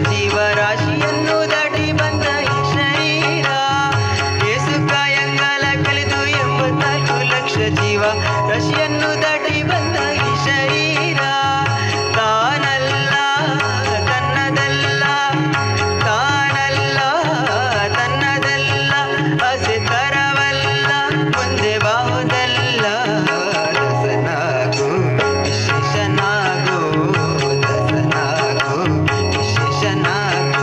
ಜೀವರಾಶಿಯನ್ನು ದಾಟಿ ಬಂದ ಈ ಶರೀರ ಏಸು ಕಾಯಂಗಾಲ ಕಳೆದು 84 ಲಕ್ಷ ಜೀವ ರಾಶಿಯನ್ನು ದಾಟಿ ಬಂದ ಈ ಶರೀರ ತಾನಲ್ಲ ತನ್ನದಲ್ಲ ತಾನಲ್ಲ ತನ್ನದಲ್ಲ ಆಸೆ ತರವಲ್ಲ ಮುಂದೆ ಬಾವುದಲ್ಲ ದಸನಾಗು ವಿಶೇಷನಾಗು ದಸನಾಗು ವಿಶೇಷನಾಗು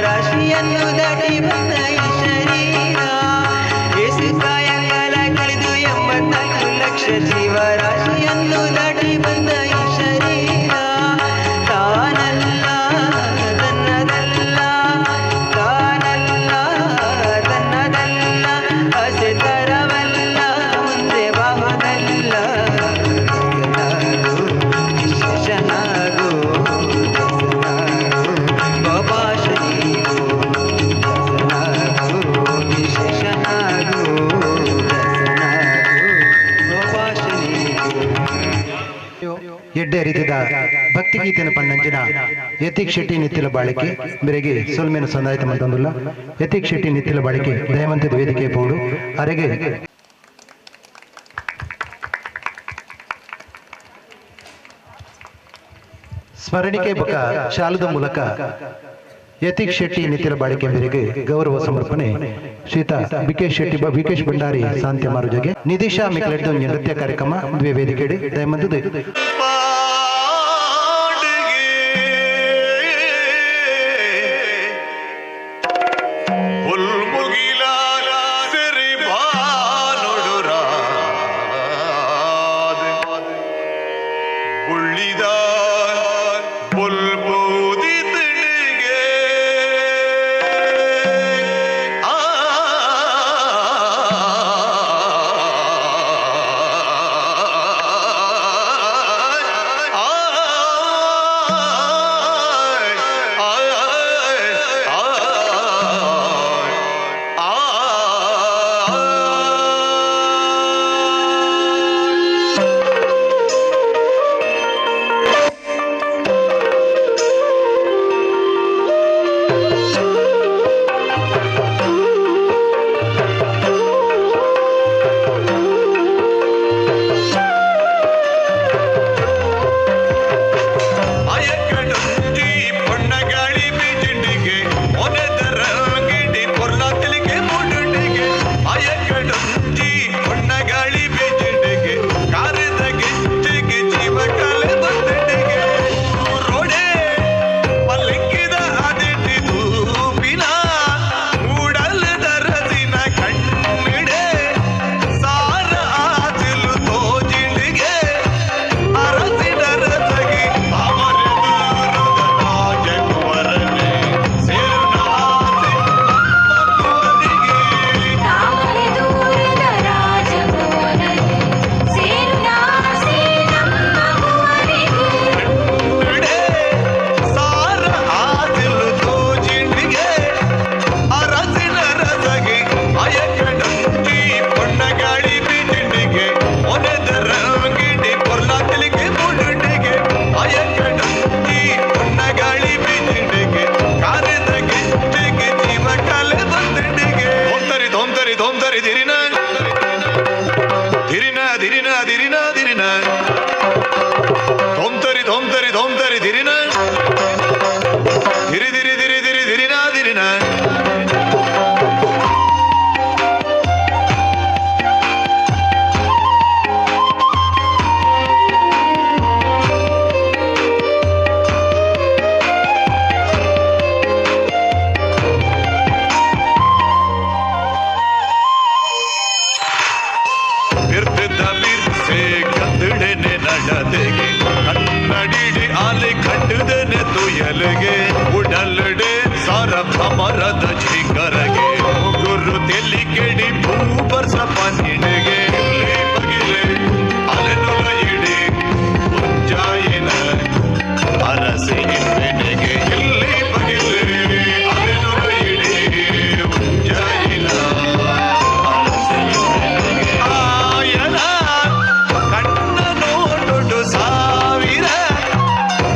ಜೀವರಾಶಿಯನ್ನು ದಾಟಿ ಬಂದ ಈ ಶರೀರ ಏಸು ಕಾಯಂಗಾಲ ಕಳೆದು 84 ಲಕ್ಷ ಜೀವರಾಶಿಯನ್ನು ದಾಟಿ ಬಂದ ಈ ಶರೀರ ತಾನಲ್ಲ ತನ್ನದಲ್ಲ ತಾನಲ್ಲ ತನ್ನದಲ್ಲ ಆಸೆ ತರವಲ್ಲ ಮುಂದೆ ಬಾಹುದಲ್ಲ ಶನಾಗು ಎಡ್ಡೆ ರೀತಿದ ಭಕ್ತಿಗೀತೆಯನ್ನು ಪಣ್ಣಂಚಿನ ಯತೀಕ್ ಶೆಟ್ಟಿ ನಿತ್ತಿಲ ಬಾಳಿಕೆ ಮೇರೆಗೆ ಸೊಲ್ಮೇನು ಸಂದಾಯಿತ ಮಂತಂದುಲ್ಲ ಯತೀಕ್ ಶೆಟ್ಟಿ ನಿತ್ತಿಲ ಬಾಳಿಕೆ ದಯವಂತದ ವೇದಿಕೆ ಪೋಡು ಅರೆಗೆ ಸ್ಮರಣಿಕೆ ಬಕ ಶಾಲದ ಮೂಲಕ ಯತೀಕ್ ಶೆಟ್ಟಿ ನಿತ್ತಿಲ ಬಾಳಿಕೆ ಮೇರೆಗೆ ಗೌರವ ಸಮರ್ಪಣೆ ಶ್ರೀತ ವಿಕೇಶ್ ಭಂಡಾರಿ ಸಾಂತ್ಯ ಮಾರುಜಗೆ ನಿಧಿಶಾ ಮಿಕ್ಲೆಡ್ದು ನೃತ್ಯ ಕಾರ್ಯಕ್ರಮ ವೇದಿಕೆ ದಯಮಂತದ ಉಡಲ್ಡೆ ಸಾರ ಭಮರದ ಜಿಂಗರಗೆ ಗುರು ತೆಲಿ ಕೆಡಿ ಭೂಪರ್ಸ ಪನ್ನಿಡೆಗೆ ಬಗಿಲೆ ಅಲೆನುಲ ಇಡಿ ಮುಂಜಾಯಿನ ಅರಸಿ ಹಿಂಬೆನೆಗೆ ಇಲ್ಲಿ ಬಗಿಲೆ ಅಲೆನುಲ ಇಡಿ ಮುಂಜಾಯಿನ ಅರಸಿ ಹಿಂಬೆನೆಗೆ ಆಯನ ಕಣ್ಣ ನೋಟೊಡು ಸಾವಿರ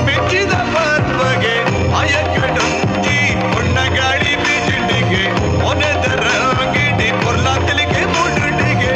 ಮೆಚ್ಚಿದ ಪರ್ವಗೆ ಅಯಕಡಂಜಿ ಹೊಣ್ಣಗಾಡಿ ಬಿಜಿಂಡಿಗೆ ಒನೆದರ ಗಿಡಿ ಪೊರ್ಲಾ ತೆಲಿಗೆ ಮುಡುಡಿಗೆ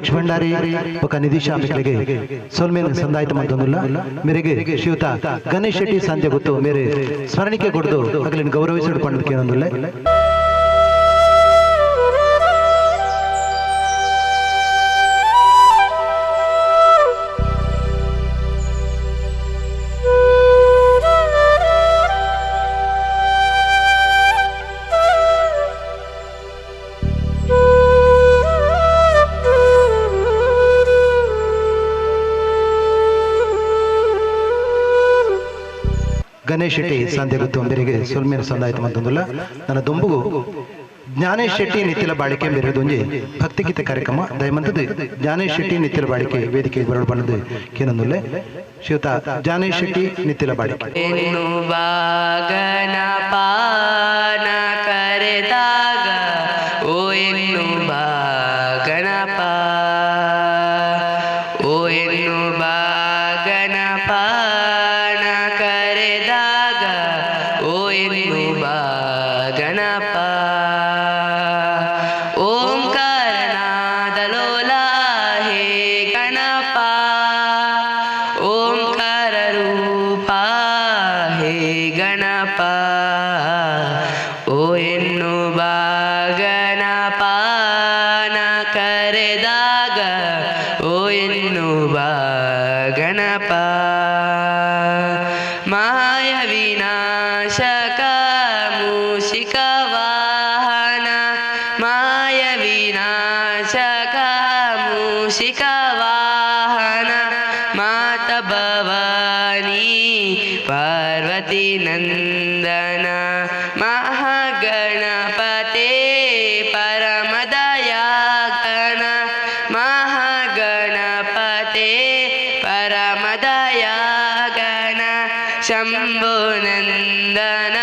ವಿಕೇಶ್ ಭಂಡಾರಿ ಬೊಕ ನಿಧಿಶಾ ಮಿಕ್ಲೆಗೆ ಸೋಲ್ಮೇನ್ ಸಂದಾಯಿತ ಮಂತೊಂದುಲ್ಲ ಮೇರೆಗೆ ಶ್ರೀಯುತ ಗಣೇಶ್ ಶೆಟ್ಟಿ ಸಂಜೆ ಗೊತ್ತು ಮೇರೆ ಸ್ಮರಣಿಕೆ ಕೊಡ್ದು ಅಗಲಿನ ಗೌರವಿಸಿಡ್ ಪಂಡದಕ್ಕೆ ಏನೊಂದುಲ್ಲೆ ಗಣೇಶ್ ಶೆಟ್ಟಿ ಸಂತೆ ಗೊತ್ತು ಮೇರೆಗೆ ಸೊಲ್ಮೇನ ಸಂದಾಯಿತ ಮಂತೊಂದುಲ್ಲ ನನ್ನ ದೊಂಬುಗು ಜ್ಞಾನೇಶ್ ಶೆಟ್ಟಿ ನಿತ್ಯಲ ಬಾಳಿಕೆ ಮೇರೆದೊಂಜಿ ಭಕ್ತಿಗೀತ ಕಾರ್ಯಕ್ರಮ ದಯಮಂತದ್ದು ಜ್ಞಾನೇಶ್ ಶೆಟ್ಟಿ ನಿತ್ಯಲ ಬಾಳಿಕೆ ವೇದಿಕೆಗೆ ಬರಲು ಬಣ್ಣದು ಕೇನೊಂದುಲ್ಲೆ ಶ್ರೀಯುತ ಜ್ಞಾನೇಶ್ ಶೆಟ್ಟಿ ನಿತ್ಯಲ ಬಾಳಿಕೆ ಬಾಗನ ಪಾನ ಕರೆದಾಗ ಓ ಎನ್ನು ಬಾಗನ ಓ ಎನ್ನು ಬಾಗನ ಪಾನ ಕರೆದಾಗ ಓ ಎನ್ನು ಬಾಗಣಪ ಓಂಕಾರನಾದ ಲೋಲ ಹೇ ಗಣಪ ಓಂಕಾರ ರೂಪ ಹೇ ಗಣಪ ಓ ಎನ್ನು ಬಾಗಣಪಾನ ಕರೆದಾಗ ಓ ಎನ್ನು ಬಾಗಣಪ ಮಾಯ ವಿನಾಶಕ ಮೂಷಿಕ ವಾಹನ ಮಾಯ ವಿನಾಶಕ ಮೂಷಿಕ ವಾಹನ ಮಾತ ಭವಾನಿ ಪಾರ್ವತಿ ನಂದನ ಮಹಾಗಣಪತೆ ಪರಮದಯಾಗಣ ಮಹಾಗಣಪತೆ ಪರಮದಯಾಗಣ ಶಂಭೋ ನಂದನ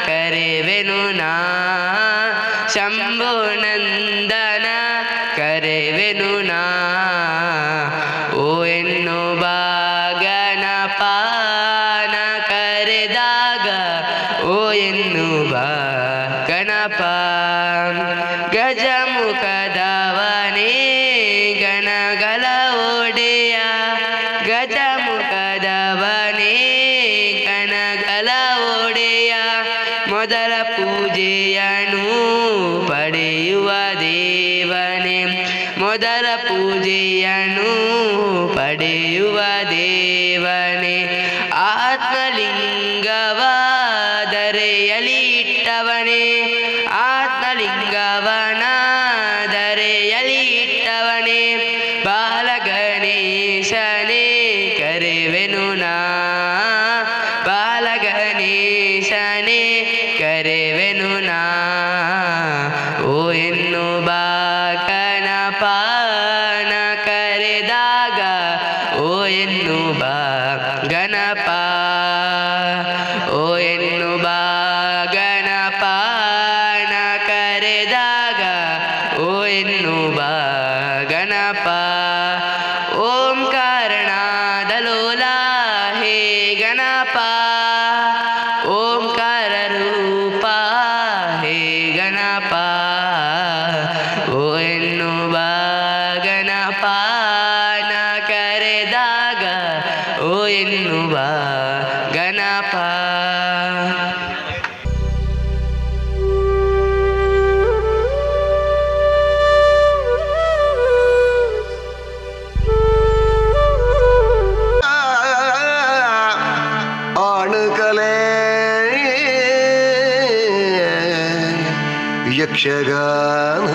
ಕರೆವೆನು ನಾ ಶಂಭೋ ನಂದನ ಕರೆವೆನು ನಾ ಓ ಎನ್ನು ಬಾಗನ ಪಾನ ಕರೆದಾಗ ಓ ಎನ್ನು ಗಣಪ ಗಜಮುಖದವನೇ ಗಣಗಳ ಒಡೆಯ ಗಜಮುಖದವನೇ ಗಣಗಳ ಒಡೆಯ ಮೊದಲ ಪೂಜೆಯನ್ನು ಪಡೆಯುವ ದೇವನೇ ಮೊದಲ ಪೂಜೆಯನ್ನು ಪಡೆಯುವ ದೇವನೇ ಆತ್ಮಲಿಂಗವ ದರೆಯಲಿ ಇಟ್ಟವನೇ ಆತ್ಮಲಿಂಗವನ ದರೆಯಲಿ ಇಟ್ಟವನೇ ಬಾಲಗಣೇಶನೇ ಕರೆವೆನು ನಾ ಬಾಲಗಣೇಶನೇ ಕರೆವೆನು ನಾ ಓ ಎನ್ನು ಬಾಗನ ಪಾನ ಕರೆದಾಗ ಓ ಎನ್ನು ಗಣಪ ಓ ಎನ್ನು ಬಾಗನ ಪಾನ ಕರೆದಾಗ ಓ ಎನ್ನು ಗಣಪ ಓಂಕಾರನಾದ ಲೋಲ ಹೇ ಗಣಪ ಓಂಕಾರ ರೂಪ ಹೇ ಗಣಪ ಓ ಎನ್ನು ಗಣಪಾನ ಕರೆದಾಗ ಓ ಎನ್ನು ಗಣಪ ಆಣುಕಲೆ ಯಕ್ಷಗಾನ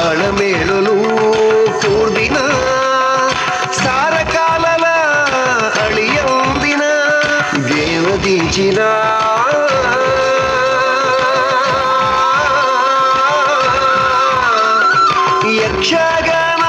ತಾಳಮೇಳಲು ಕೂರ್ದಿನ ಸಾರಕಾಲಲ ಅಳಿಯಂದಿನ ಗೇವದಿಂಚಿನ ಯಕ್ಷಗಾನ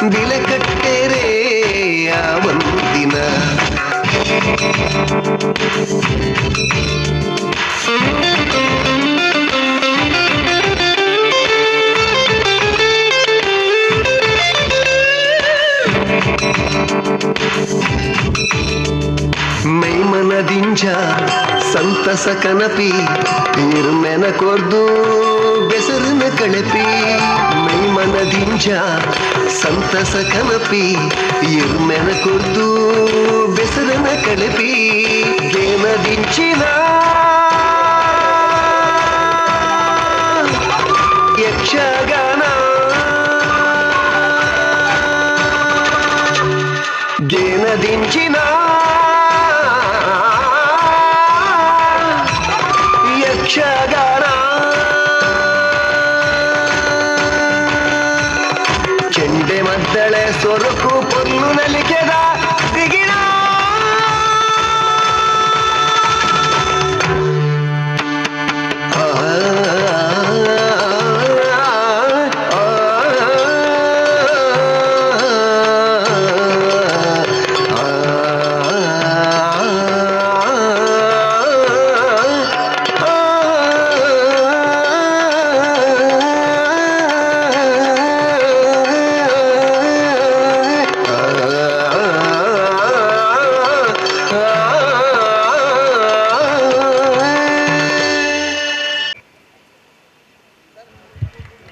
ಬಿಲಕಟ್ಟೆರೆ ಆವಂದಿನ ಮೈಮನದಿಂಜ ಸಂತಸ ಕನಪಿ ನಿರ್ಮೆನ ಕೊರ್ದು ಬೆಸರಿನ ಕಳಪಿ ಮೈಮನದಿಂಜ ಸಂತಸ ಕನಪಿ ಇರ್ಮೆನ ಕೊರ್ದು ಬೆಸರಿನ ಕಳಪಿ ಗೇನದಿಂಚಿನ ಯಕ್ಷಗಾನ ಗೇನದಿಂಚಿನ ಯಕ್ಷಗಾನ ಚೆಂಡೆ ಮದ್ದಳೆ ಸೊರಕು ಪೊಲ್ಲು ನಲಿಕೆದ ಬಿಗಿಣ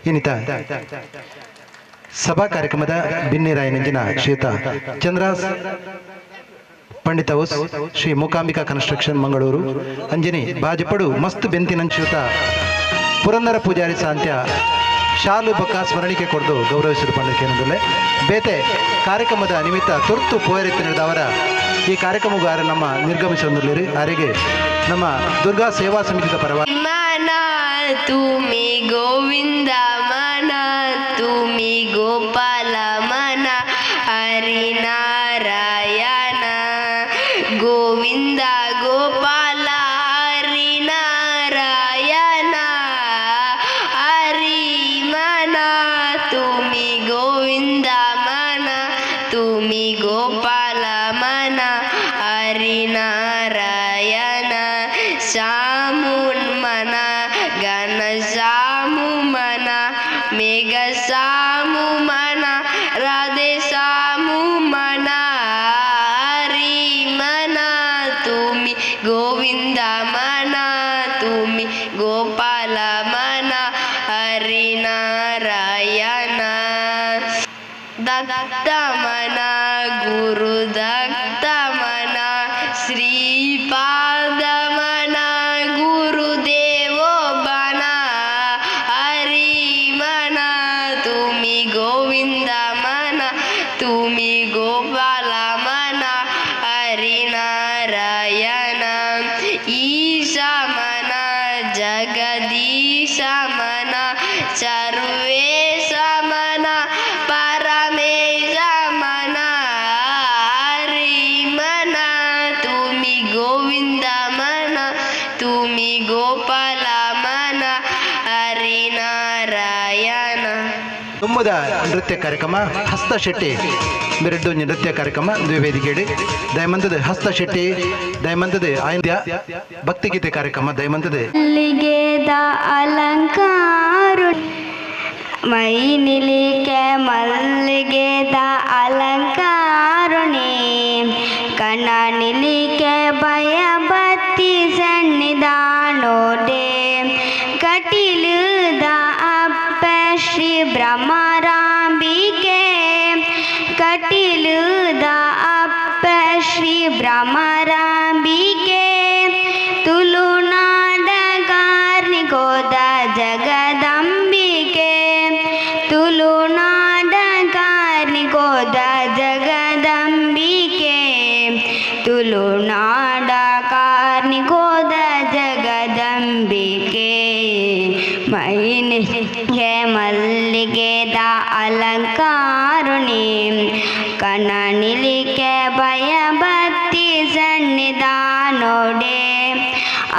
ಇನ್ನಿತ ಸಭಾ ಕಾರ್ಯಕ್ರಮದ ಬಿನ್ನಿರಾಯನಂಜಿನ ಶ್ರೀಯುತ ಚಂದ್ರಾಸ್ ಪಂಡಿತ ಉಸ್ ಶ್ರೀ ಮೂಕಾಂಬಿಕಾ ಕನ್ಸ್ಟ್ರಕ್ಷನ್ ಮಂಗಳೂರು ಅಂಜನಿ ಬಾಜಪಡು ಮಸ್ತ್ ಬೆಂತಿನಂಚ್ಯುತ ಪುರಂದರ ಪೂಜಾರಿ ಸಾಂತ್ಯ ಶಾಲು ಬೊಕ್ಕ ಸ್ಮರಣಿಕೆ ಕೊಡ್ದು ಗೌರವಿಸಿರು ಪಂಡಿತೇನಂದುಲ್ಲೆ ಬೇತೆ ಕಾರ್ಯಕ್ರಮದ ನಿಮಿತ್ತ ತುರ್ತು ಪೋಯರೆತ್ತಿನವರ ಈ ಕಾರ್ಯಕ್ರಮಗಾರ ನಮ್ಮ ನಿರ್ಗಮಿಸೊಂದಿರಿ ಅವರಿಗೆ ನಮ್ಮ ದುರ್ಗಾ ಸೇವಾ ಸಮಿತಿಯ ಪರವಾಗಿ तुम्ही गोविंद मना तुम्ही गोपाल मना हरी नारायण गोविंद गोपाल हरी नारायण हरी मना तुम्ही गोविंद मना तुम्ही गोपाल मना हरी नारायण सामून मना गण सामू मना मेघ सामू मना राधे सामू मना हरी मना तुम्ही गोविंद मना तुम्ही गोपाल मना हरी नारायण दत्त मना गुरु दत्त मना श्रीपाद मना गुरुदेवो बना हरी मना तुम्ही गोविंद मना तुम्ही गोपाल मना हरी नारायण ईशा मना जगदीश मना सर्वेश मना परमेश मना हरी मना तुम्ही गोविंद मना तुम्ही गोपाल मना हरी नारायण ತುಂಬದ ನೃತ್ಯ ಕಾರ್ಯಕ್ರಮ ಹಸ್ತಶೆಟ್ಟಿ ಬಿರಡ್ಡು ನೃತ್ಯ ಕಾರ್ಯಕ್ರಮ ದ್ವಿವೇದಿಕೆಡಿ ದಯಮಂತದ ಹಸ್ತಶೆಟ್ಟಿ ದಯಮಂತದ ಆಯ್ದ್ಯ ಭಕ್ತಿಗೀತೆ ಕಾರ್ಯಕ್ರಮ ದಯಮಂತದ ಮಲ್ಲಿಗೆದ ಅಲಂಕಾರು ಮೈ ನಿಲಿಕೆ ಮಲ್ಲಿಗೆದ ಅಲಂಕಾರುಣಿ ಕಣ ನಿಲಿಕೆ ಭಯ ಬತ್ತಿ ಸನ್ನಿಧಾನೋಡೆ ಕಟಿಲುದ ಅಪ್ಪ ಶ್ರೀ ಬ್ರಹ್ಮರಾಂಬಿಕೆ ಕಟಿಲುದ ಅಪ್ಪ ಶ್ರೀ ಭ್ರಮರಾಂಬಿಕೆ ತುಳುನಾಡ ಕಾರ್ನಿಕೋದ ಜಗದಂಬಿಕೆ ತುಳುನಾಡ ಕಾರ್ನಿಕೋದ ಜಗದಂಬಿಕೆ ತುಳುನಾಡ ಕಾರ್ನಿಕೋದ ಜಗದಂಬಿಕೆ ಮೈನಿಗೆ ಮಲ್ಲಿಗೆದ ಅಲಂಕಾರುಣಿ ಕಣನಿಲಿಕೆ ಭಯಭಕ್ತಿ ಸನ್ನಿಧಾನೋಡೆ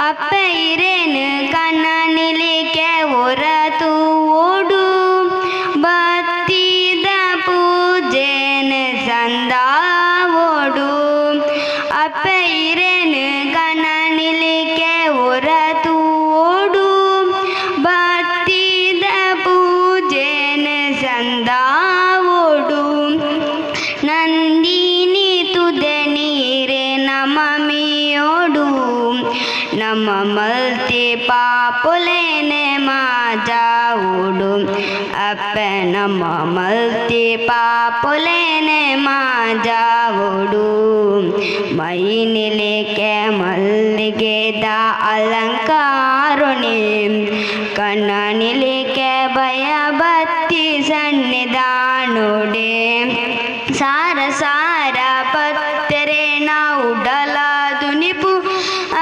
ಅಪ್ಪ ಇರೇನು ಕಣನಿಲಿಕೆ ಹೊರತು ಓಡು ಭಕ್ತಿದ ಪೂಜೆನ ಸಂದ ಓಡು ಅಪ್ಪ ಇರೇನು ಕಣನಿಲಿಕೆ ಹೊರತು ಓಡು ಭಕ್ತಿದ ಪೂಜೆನ ಸಂದ ಓಡು ನಂದಿನಿ ತುದೆ ನೀರೆ ನಮಮಿಯೋಡು ನಮ್ಮ ಮಲ್ತಿ ಪಾಪುಲೇನೆ ಮಾಜಾವುಡು ಅಪ್ಪ ನಮ್ಮ ಮಲ್ತಿ ಪಾಪುಲೇನೆ ಮಾಜಾವುಡು ಮೈನಿಲಿಕೆ ಮಲ್ಲಿಗೆದ ಅಲಂಕಾರುಣಿ ಕಣ್ಣನಿಲಿಕೆ ಭಯಭಕ್ತಿ ಸನ್ನಿಧಾನುಡೆ ಸಾರ ಸಾರ ಪತ್ತರೆ ಉಡಲ ದುನಿಪು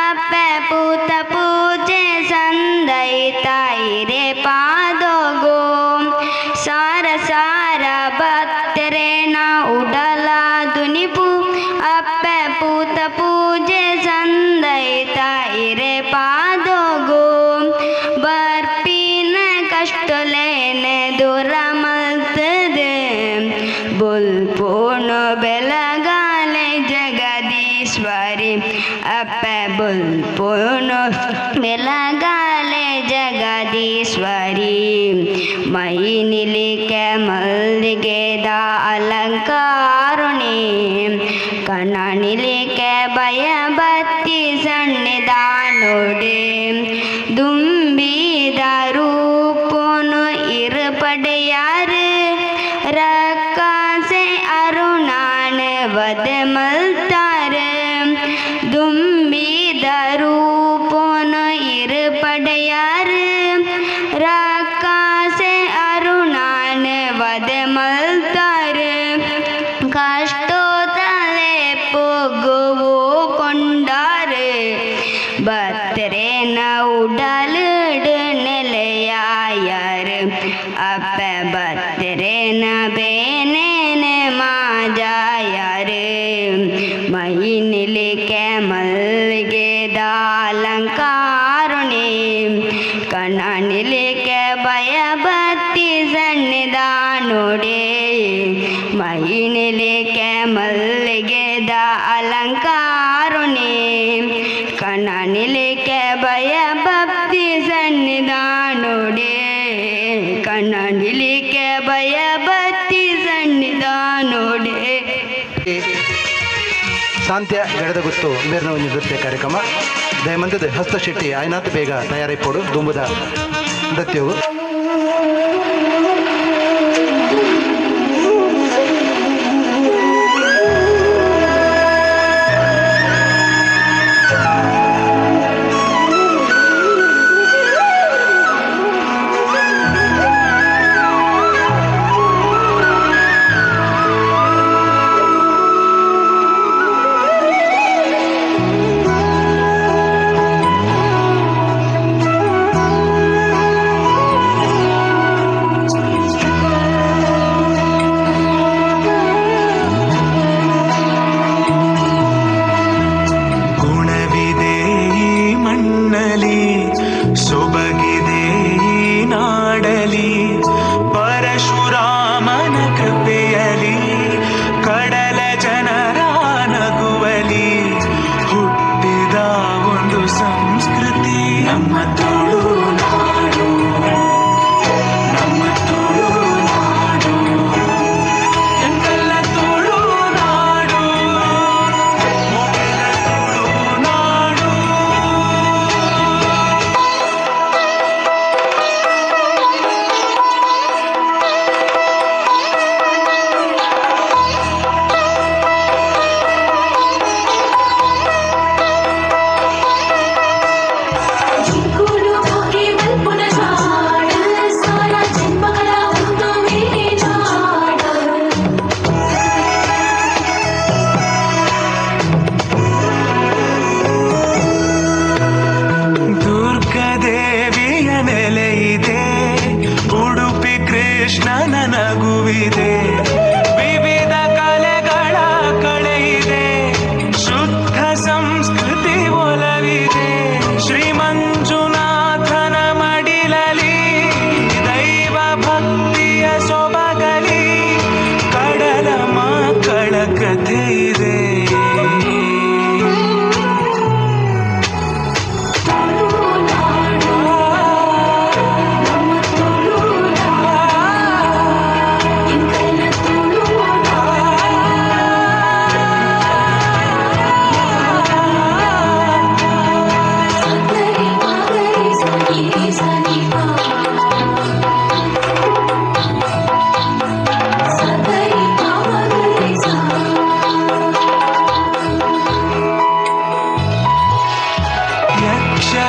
ಅಪ್ಪ ಪೂತ ಪೂಜೆ ಸಂದೈತ ಇರೆ ಪಾದೋಗೋ ಸಾರ ಸಾರ ಪತ್ತರೆ ಉಡಲ ದುನಿಪು ಅಪ್ಪ ಪೂತ ಪೂಜೆ ಸಂದೈತ ಇರೆ ಪಾದೋಗೋ ಬರ್ಪಿನ ಕಷ್ಟಲೇನೆ ದೂರ ಮಲ್ತದೆ ಬುಲ್ಪೋಣ ಬೆಳಗಾಲೆ ಜಗದೀಶ್ವರಿ ಅಪ್ಪ ಬುಲ್ಪೋಣ ಬೆಳಗಾಲೆ ಜಗದೀಶ್ವರಿ ಮೈನಿಲಿಕೆ ಮಲ್ಲಿಗೆದ ಅಲಂಕಾರುಣಿ ಕಣನಿಲಿಕೆ ಭಯಭಕ್ತಿ ಸನ್ನಿಧಾನುಡೆ ದುಂಬಿದ ರೂಪನು ಇರುಪಡೆಯಾರು ರಕ್ಕಾಸೆ ಅರುಣಾನ ವದ ಮಲ್ತಾರ ದುಂಬಿದ ರೂಪನು ಇರುಪಡೆಯಾರು ರಕ್ಕಾಸೆ ಅರುಣಾನ ವದ ಮಲ್ತಾರ ಕಷ್ಟೋತಲೆ ಪೊಗುವು ಕೊಂಡಾರೆ ಬತ್ತರೇನ ಉಡಲುಡು ನೆಲೆಯಾಯರು ಅಪ್ಪ ಬತ್ತರೇನ ಬೇನೇನ ಮಾಜಾಯರು ಮೈನಿಲಿಕೆ ಮಲ್ಲಿಗೆದ ಅಲಂಕಾರುಣಿ ಕಣನಿಲಿಕೆ ಭಯಭಕ್ತಿ ಸನ್ನಿಧಾನುಡೆ ಮೈನಿಲಿಕೆ ಮಲ್ಲಿಗೆದ ಅಲಂಕಾರುಣಿ ಕಣನಿಲಿಕೆ ಭಯಭಕ್ತಿ ಸನ್ನಿಧಾನುಡೆ ಕಣನಿಲಿಕೆ ಭಯಭಕ್ತಿ ಸನ್ನಿಧಾನುಡೆ ಸಾಂತ್ಯ ಗಡದಗುತ್ತು ಮೇರ್ನ ಒಂದು ನೃತ್ಯ ಕಾರ್ಯಕ್ರಮ ದಯಮಂತದ ಹಸ್ತಶೆಟ್ಟಿ ಆಯ್ನಾತ್ ಬೇಗ ತಯಾರಿಪೋಡು ದುಂಬುದ ನೃತ್ಯವು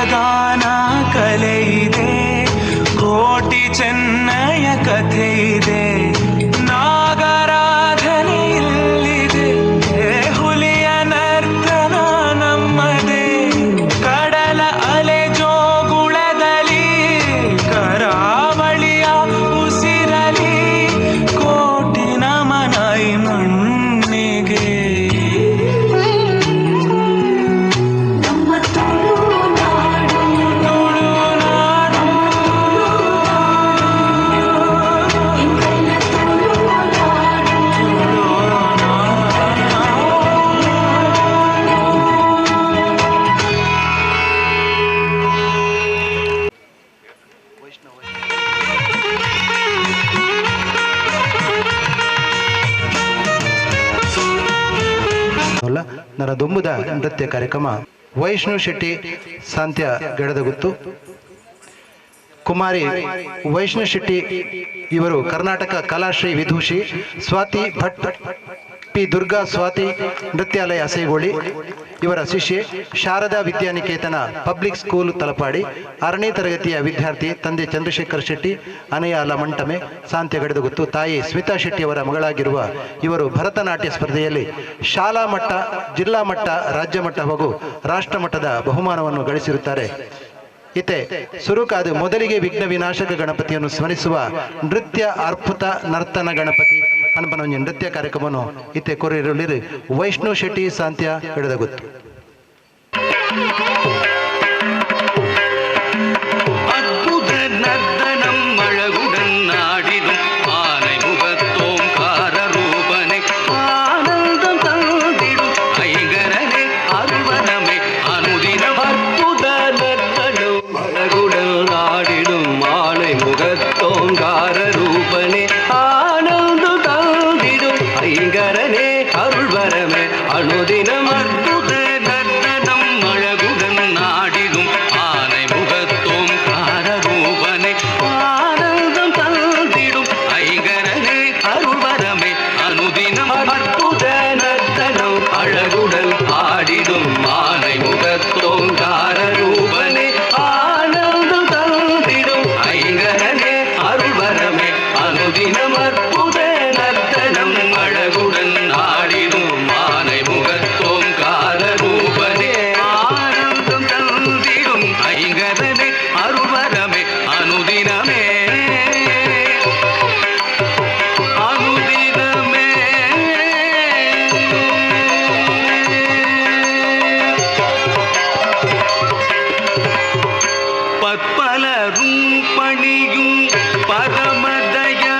ಯಕ್ಷಗಾನ ಕಲೆ ಇದೆ, ಕೋಟಿ ಚೆನ್ನಯ ಕಥೆ ಇದೆ, ನಾಗರಾಧನೆ ಇಲ್ಲಿದೆ, ಹುಲಿಯ ನರ್ತನ ನಮ್ಮದೇ, ಕಡಲ ಅಲೆ ಜೋಗುಳದಲ್ಲಿ ಕರಾವಳಿಯ ಉಸಿರಲಿ ಕೋಟಿ ನಮನ ಈ ಮಣ್ಣಿಗೆ. ನರದೊಂಬುದ ನೃತ್ಯ ಕಾರ್ಯಕ್ರಮ ವೈಷ್ಣು ಶೆಟ್ಟಿ ಸಾಂತ್ಯ ಗೆಡದಗುತ್ತು. ಕುಮಾರಿ ವೈಷ್ಣು ಶೆಟ್ಟಿ ಇವರು ಕರ್ನಾಟಕ ಕಲಾಶ್ರೀ ವಿದೂಷಿ ಸ್ವಾತಿ ಭಟ್ ಪಿ ದುರ್ಗಾ ಸ್ವಾತಿ ನೃತ್ಯಾಲಯ ಅಸೇಗೋಳಿ ಇವರ ಶಿಷ್ಯೆ. ಶಾರದಾ ವಿದ್ಯಾನಿಕೇತನ ಪಬ್ಲಿಕ್ ಸ್ಕೂಲ್ ತಲಪಾಡಿ 6ನೇ ತರಗತಿಯ ವಿದ್ಯಾರ್ಥಿ. ತಂದೆ ಚಂದ್ರಶೇಖರ್ ಶೆಟ್ಟಿ, ಅನಯಾಲ ಮಂಟಮೆ, ಸಾಂತ್ಯ ಗಡದಗುತ್ತು. ತಾಯಿ ಸ್ಮಿತಾ ಶೆಟ್ಟಿ ಅವರ ಮಗಳಾಗಿರುವ ಇವರು ಭರತನಾಟ್ಯ ಸ್ಪರ್ಧೆಯಲ್ಲಿ ಶಾಲಾ ಮಟ್ಟ, ಜಿಲ್ಲಾ ಮಟ್ಟ, ರಾಜ್ಯ ಮಟ್ಟ ಹಾಗೂ ರಾಷ್ಟ್ರ ಮಟ್ಟದ ಬಹುಮಾನವನ್ನು ಗಳಿಸಿರುತ್ತಾರೆ. ಇತೆ ಸುರುಕಾದು ಮೊದಲಿಗೆ ವಿಘ್ನ ವಿನಾಶಕ ಗಣಪತಿಯನ್ನು ಸ್ಮರಿಸುವ ನೃತ್ಯ ಅರ್ಪುತ ನರ್ತನ ಗಣಪತಿ ಅನ್ಪನ ಒಂದು ನೃತ್ಯ ಕಾರ್ಯಕ್ರಮವನ್ನು ಇತ್ತೆ ಕೊರಿರುಳಿರು ವೈಷ್ಣು ಶೆಟ್ಟಿ ಸಾಂತ್ಯ ಹಿಡಿದಗುತ್ತು. அற்புத நர்த்தனம் அழகுடன் நாடிடும் ஆனை முகத்தோங்கார ரூபனை ஆனந்தம் தந்திடும் ஐங்கரனே அருவனமே அனுதினம். அற்புத நர்த்தனம் அழகுடன் நாடிடும் ஆனை முகத்தோங்கார ரூபனே ஆனந்தம் தந்திடும் ஐங்கரனே அருள்வரமே அனுதினம். அற்புத நர்த்தனம் அழகுடன் நாடிடும் ஆனை முகத்தோம் காரரூபனை ஆனந்தம் தந்திடும் ஐங்கரனே அருள்வரமே அனுதினம். அற்புத நர்த்தனம் அழகுடன் ஆடிடும் ஆனை முகத்தோம் காரரூபனை ஆனந்தம் தந்திடும் ஐங்கரனே அருள்வரமே அனுதினம். அற்புத நர்த்தனம் அழகுடன் ஆடிடும் ஆனை முகத்தோம் காரரூபனே ஆனந்தம் தந்திடும் ஐங்கரனே அருள்வரமே அனுதினமே அனுதினமே. பற்பலரும் பணியும் பரமதயாநிதியே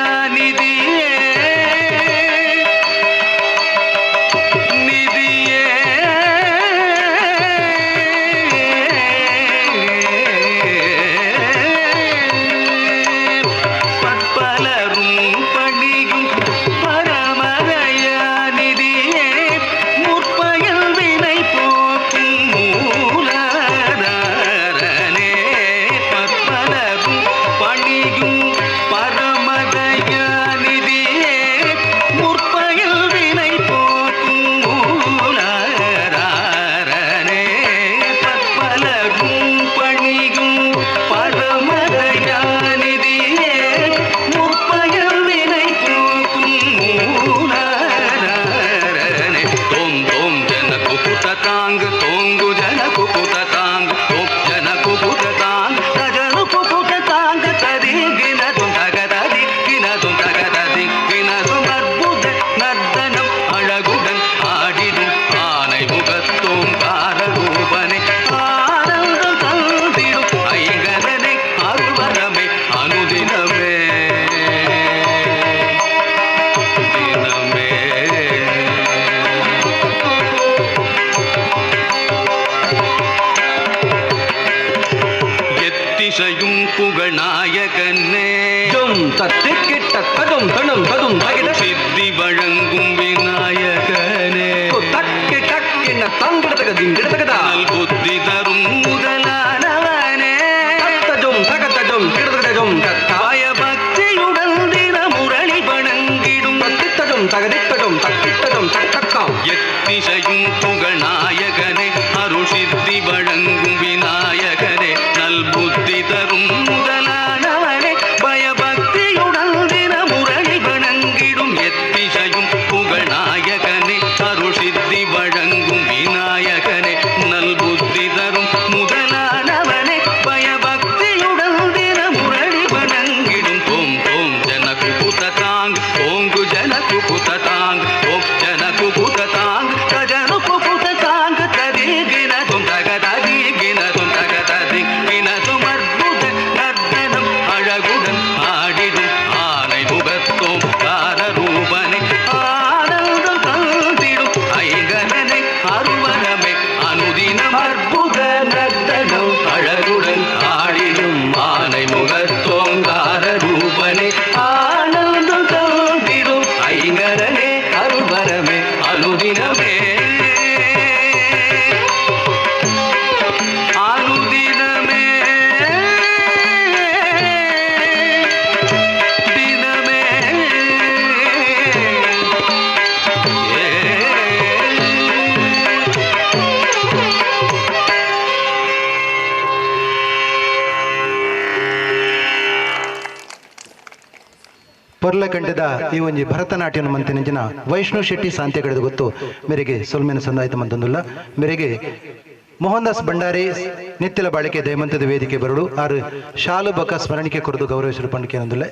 நிதியே பற்பலரும் பணியும் பரமதயாநிதியே முற்பயல் வினை போக்கும் மூலதரனே. பற்பலரும் பணியும் பரமதயாநிதியே முற்பயல் வினை போக்கும் மூலதரனே. பற்பலரும் பணியும் பரமதயாநிதியே முற்பயல் வினை போக்கும் மூலதரனே. தோம் தோம் ஜன குகுத தாங்கு தோங்கு ஜன குகுத தாங்கு தோம் ஜன குகுத தாங்கு தஜனு குகுத தாங்கு ததிகினதும் தகததிகினதும் தகததிகினதும். அற்புத நர்த்தனம் அழகுடன் ஆடிடும் ஆனை முகத்தோம் காரரூபனை ஆனந்தம் தந்திடும் ஐங்கரனை அருள்வரமே அனுதினமே தினமே. எத்திசையும் புகழ்நாயகனே தத்திக்கிட்ட கடும் தனம் கடும் சித்தி வழங்கும் விநாயகனே தக்கி டக்கின தங்கிடத்தகதிங்கிடத்தகதால் புத்தி தரும் முதலானவனே தத்தஜும் தகத்தஜும் கிடத்தஜும் தாய பக்தியுடன் தின முரளி வணங்கிடும் தத்தித்தஜும் தகதித்தஜும் தக்கித்தஜும் தக்கக்காம். எத்திசையும் புகழ்நாயகனே அருள் சித்தி வழங்கும் விநாயகனே ಪೊರ್ಲಕಂಡದ ಈ ಒಂಜಿ ಭರತನಾಟ್ಯನ ಮಂತಿನಂಚಿನ ವೈಷ್ಣು ಶೆಟ್ಟಿ ಸಾಂತ್ಯಗಡದ ಗೊತ್ತು ಮೇರೆಗೆ ಸೊಲ್ಮೆನ ಸಂದಾಯಿತ ಮಂತೊಂದುಲ್ಲ ಮೇರೆಗೆ ಮೋಹನ್ ದಾಸ್ ಭಂಡಾರಿ ನಿತ್ಯಲ ಬಾಳಿಕೆ ದಯಮಂತದ ವೇದಿಕೆ ಬರಡು ಆರು ಶಾಲು ಬಕ ಸ್ಮರಣಿಕೆ ಕೊರದು ಗೌರವಿಸಲು ಪಂಡಿಕೆ ನಂದುಲ್ಲ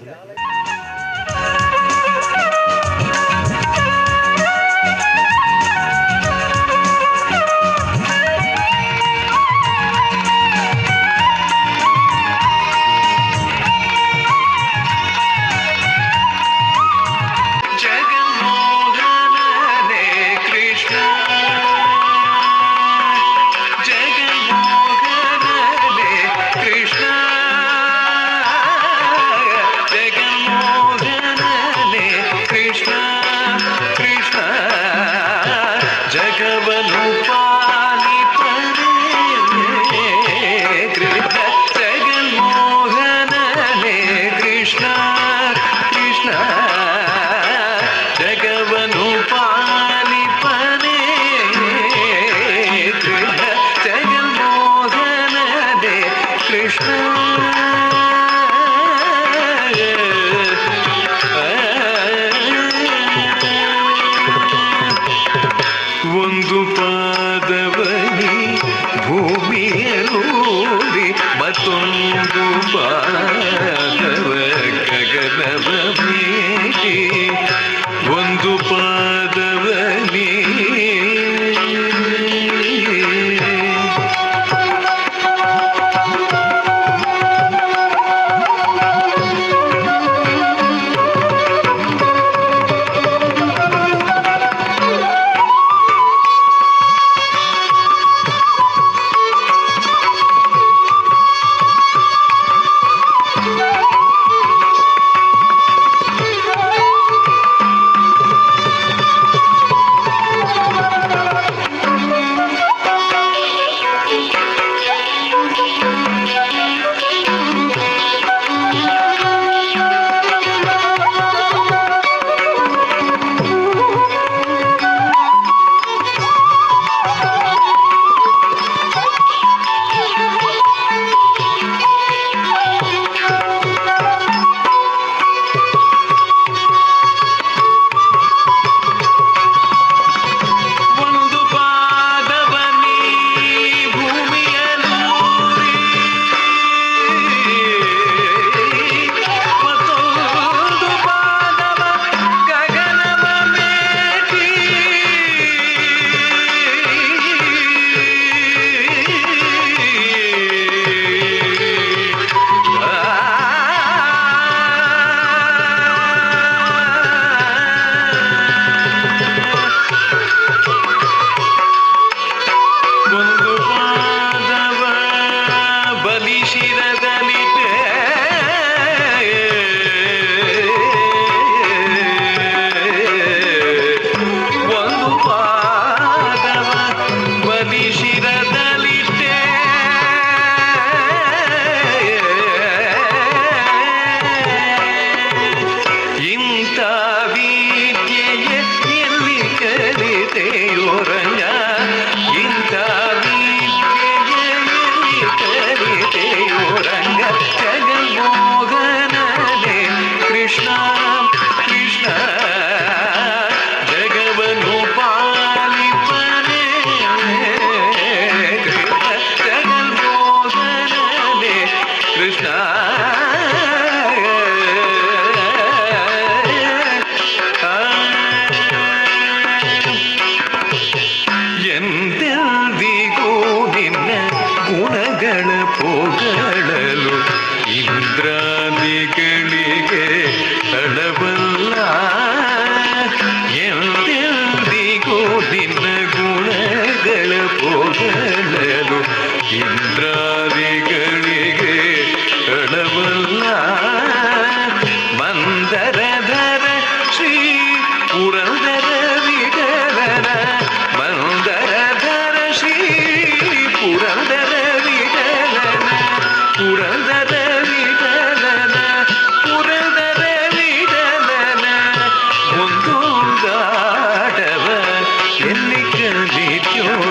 ಒಂದು ಪಾದವನಿ ಭೂಮಿಯಲೂರಿ ಮತ್ತೊಂದು ಪಾದವ ಗಗನವ ಮೀರಿ ಒಂದು ಪಾದವನಿ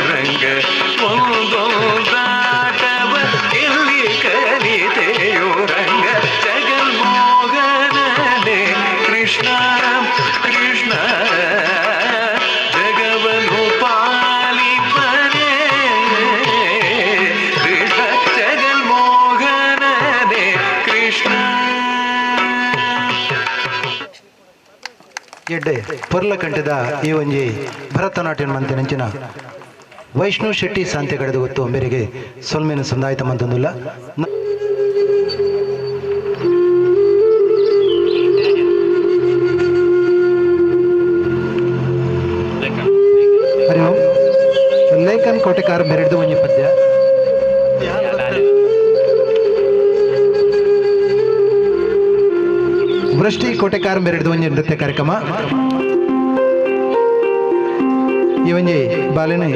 ರಂಗ ಒಂದು ದಾಟವ ಎಲ್ಲಿ ಎಡ್ಡೆ ಪೊರ್ಲ ಕಂಠದ ಈ ಒಂಜಿ ಭರತನಾಟ್ಯನ್ ಮಂತೆ ನಂಚಿನ ವೈಷ್ಣು ಶೆಟ್ಟಿ ಸಾಂತೆ ಕಳೆದು ಗೊತ್ತು ಮೇರೆಗೆ ಸೊಲ್ಮೇನ ಸಂದಾಯಿತ ಮಂತೊಂದುಲ್ಲ ಹರಿ ಓಂ ಲೇಖನ್ ಕೋಟೆಕಾರ ಮೆರೆಡ್ದು ಒಂಜಿ ಪದ್ಯ ವೃಷ್ಟಿ ಕೋಟೆಕಾರ ಮೆರೆಡ್ದು ಒಂಜಿ ನೃತ್ಯ ಕಾರ್ಯಕ್ರಮ ಈ ಒಂಜಿ ಬಾಲೆನೆ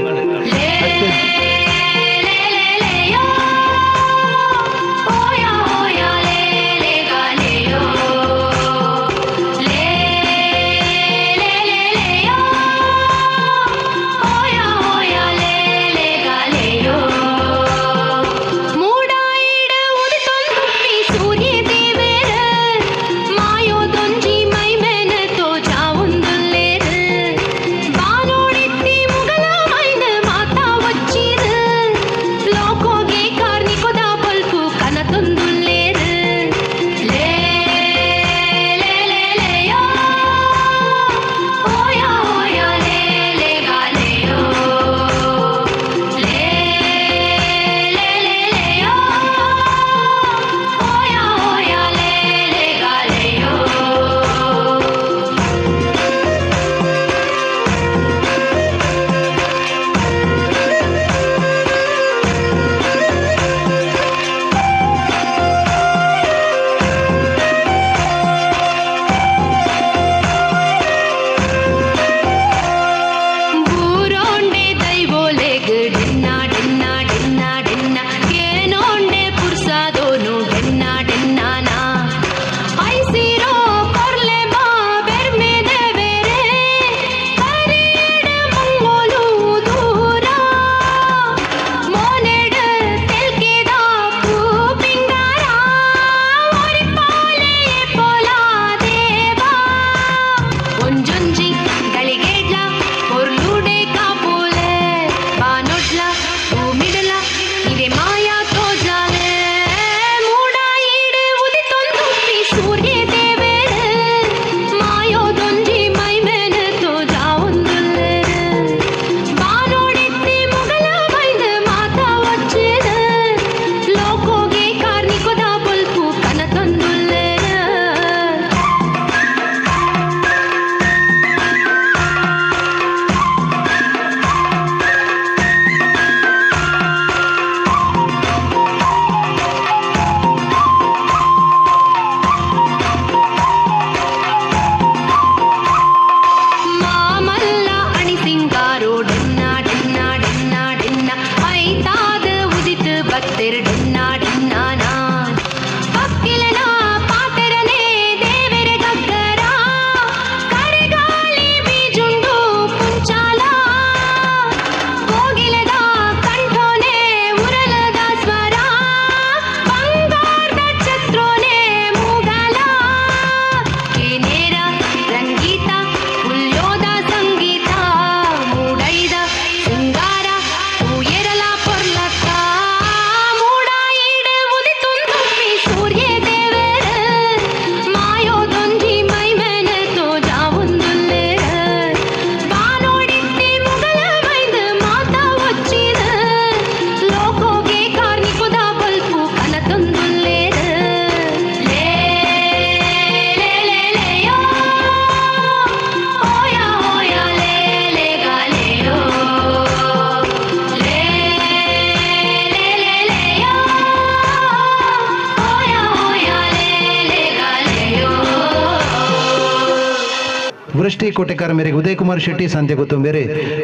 ವೃಷ್ಟಿ ಕೋಟೆಕಾರ ಮೇರೆಗೆ ಉದಯ್ ಕುಮಾರ್ ಶೆಟ್ಟಿ ಸಂತೆ ಗೊತ್ತು ಬೇರೆ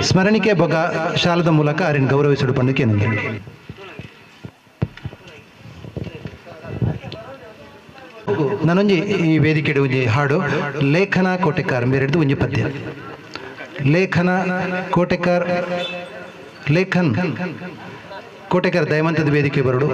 ಸ್ಮರಣಿಕೆ ಬೊಗ ಶಾಲದ ಮೂಲಕ ಅವರನ್ನು ಗೌರವಿಸಲು ಪಂಡಕ್ಕೆ ನನಗೆ ನಾನೊಂಜಿ ಈ ವೇದಿಕೆ ಒಂಜಿ ಹಾಡು ಲೇಖನ ಕೋಟೆಕಾರ ಮೇರೆಡ್ದು ಒಂಜಿ ಪದ್ಯ ಲೇಖನ ಕೋಟೆಕಾರ್ ಲೇಖನ್ ಕೋಟೆಕಾರ ದಯವಂತದ ವೇದಿಕೆ ಬರಡು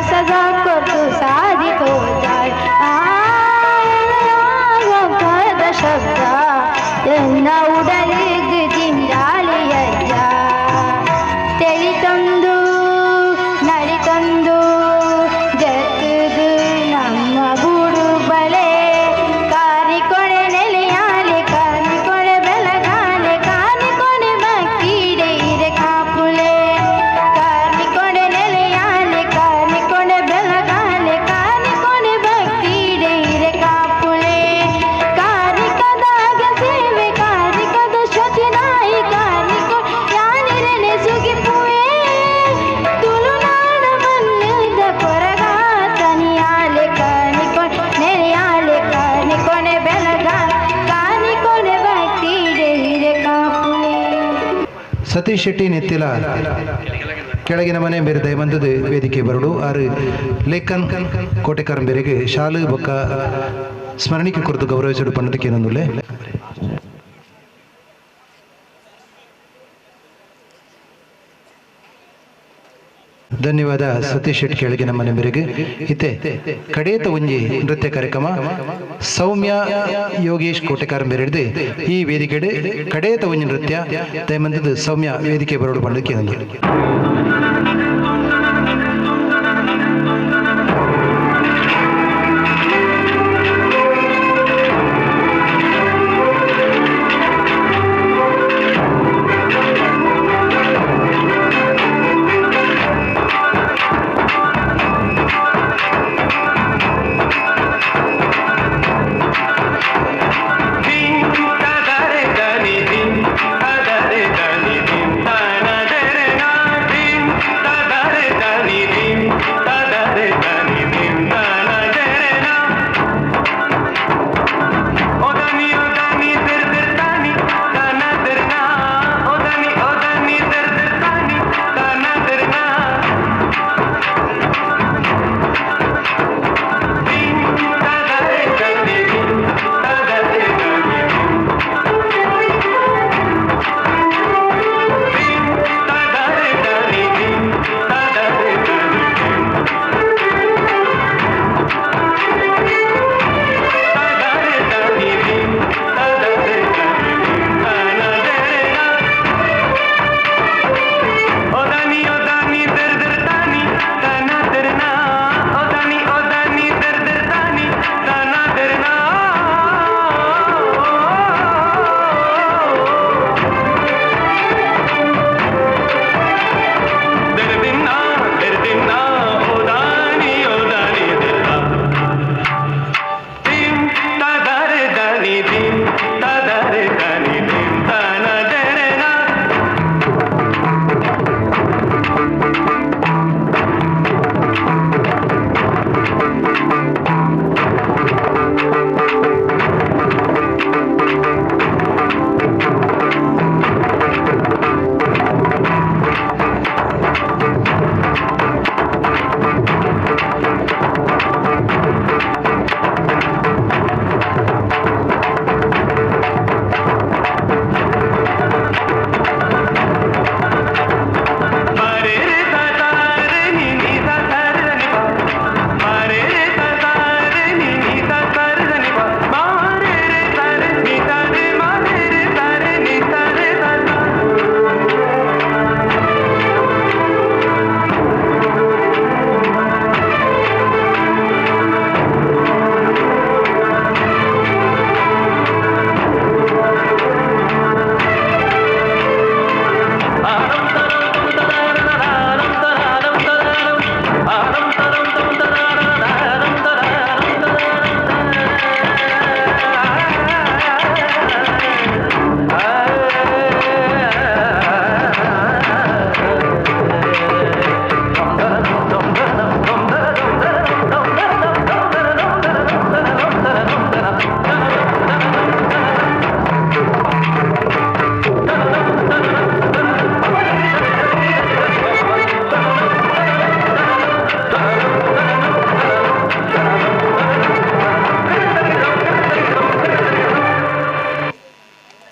सजा को तू साधित हो जाए शब्द ಎನ್ನ ಉಡಲಿಗೆ ಜಿಂದಾಲಿಯಜ್ಜ ತೆಳಿತಂದು ನಳಿತಂದು ಜಗದು ನಮ್ಮ ಗೂಡು ಬಳೆ ಕಾರಿಕೊಡೆ ನೆಲೆಯಾಲೆ ಕಾರಿಕೊಡೆ ಬೆಳಗಾಲೆ ಕಾರಿಕೊಡೆ ಬಕ್ಕೀಡೆ ಇರೆ ಕಾಪುಲೆ ಕಾರಿಕೊಡೆ ನೆಲೆಯಾಲೆ ಕಾರಿಕೊಡೆ ಬೆಳಗಾಲೆ ಕಾರಿಕೊಡೆ ಬಕ್ಕೀಡೆ ಇರೆ ಕಾಪುಲೆ ಸತೀಶ್ ಶೆಟ್ಟಿ ನೆತ್ತಿಲ ಕೆಳಗಿನ ಮನೆ ಬೇರೆ ದಯಮಂದದ ವೇದಿಕೆ ಬರಡು ಆರು ಲೇಖನ್ ಕೋಟೆಕಾರಂ ಬೇರೆಗೆ ಶಾಲು ಬೊಕ್ಕ ಸ್ಮರಣಿಕೆ ಕುರಿತು ಗೌರವಿಸಲು ಪಂಡದಕ್ಕೆ ಏನೊಂದುಲ್ಲೆ ಧನ್ಯವಾದ ಸತೀಶ್ ಶೆಟ್ಟಿ ಕೆಳಗಿನ ಮನೆ ಮೇರೆಗೆ ಇತ್ತೆ ಕಡೇತ ಒಂಜಿ ನೃತ್ಯ ಕಾರ್ಯಕ್ರಮ ಸೌಮ್ಯ ಯೋಗೇಶ್ ಕೋಟೆಕಾರಂ ಬೇರೆ ಈ ವೇದಿಕೆ ಕಡೇತ ಒಂಜಿ ನೃತ್ಯ ದಯಮಂದದ ಸೌಮ್ಯ ವೇದಿಕೆ ಬರೋಡು ಪಂಡದಕ್ಕೆ ಏನೊಂದು da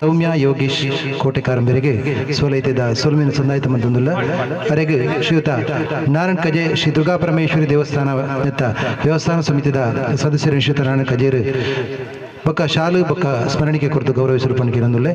ಸೌಮ್ಯ ಯೋಗೀಶ್ ಕೋಟೆಕಾರ ಮೇರೆಗೆ ಸೋಲೈತಿದ್ದ ಸೋಲ್ಮಿನ ಸಂದಾಯಿತ ಮಂತಂದುಲ್ಲ ಅರೆಗೆ ಶ್ರೀಯುತ ನಾರಾಯಣ್ ಕಜೆ ಶ್ರೀ ದುರ್ಗಾ ಪರಮೇಶ್ವರಿ ದೇವಸ್ಥಾನ ದೇವಸ್ಥಾನ ಸಮಿತಿದ ಸದಸ್ಯರು ಶ್ರೀಯುತ ನಾರಾಯಣ ಕಜೇರು ಬೊಕ್ಕ ಶಾಲು ಬೊಕ್ಕ ಸ್ಮರಣಿಕೆ ಕುರಿತು ಗೌರವಿಸಲು ಪಣಿಕೆ ನಂದುಲ್ಲೆ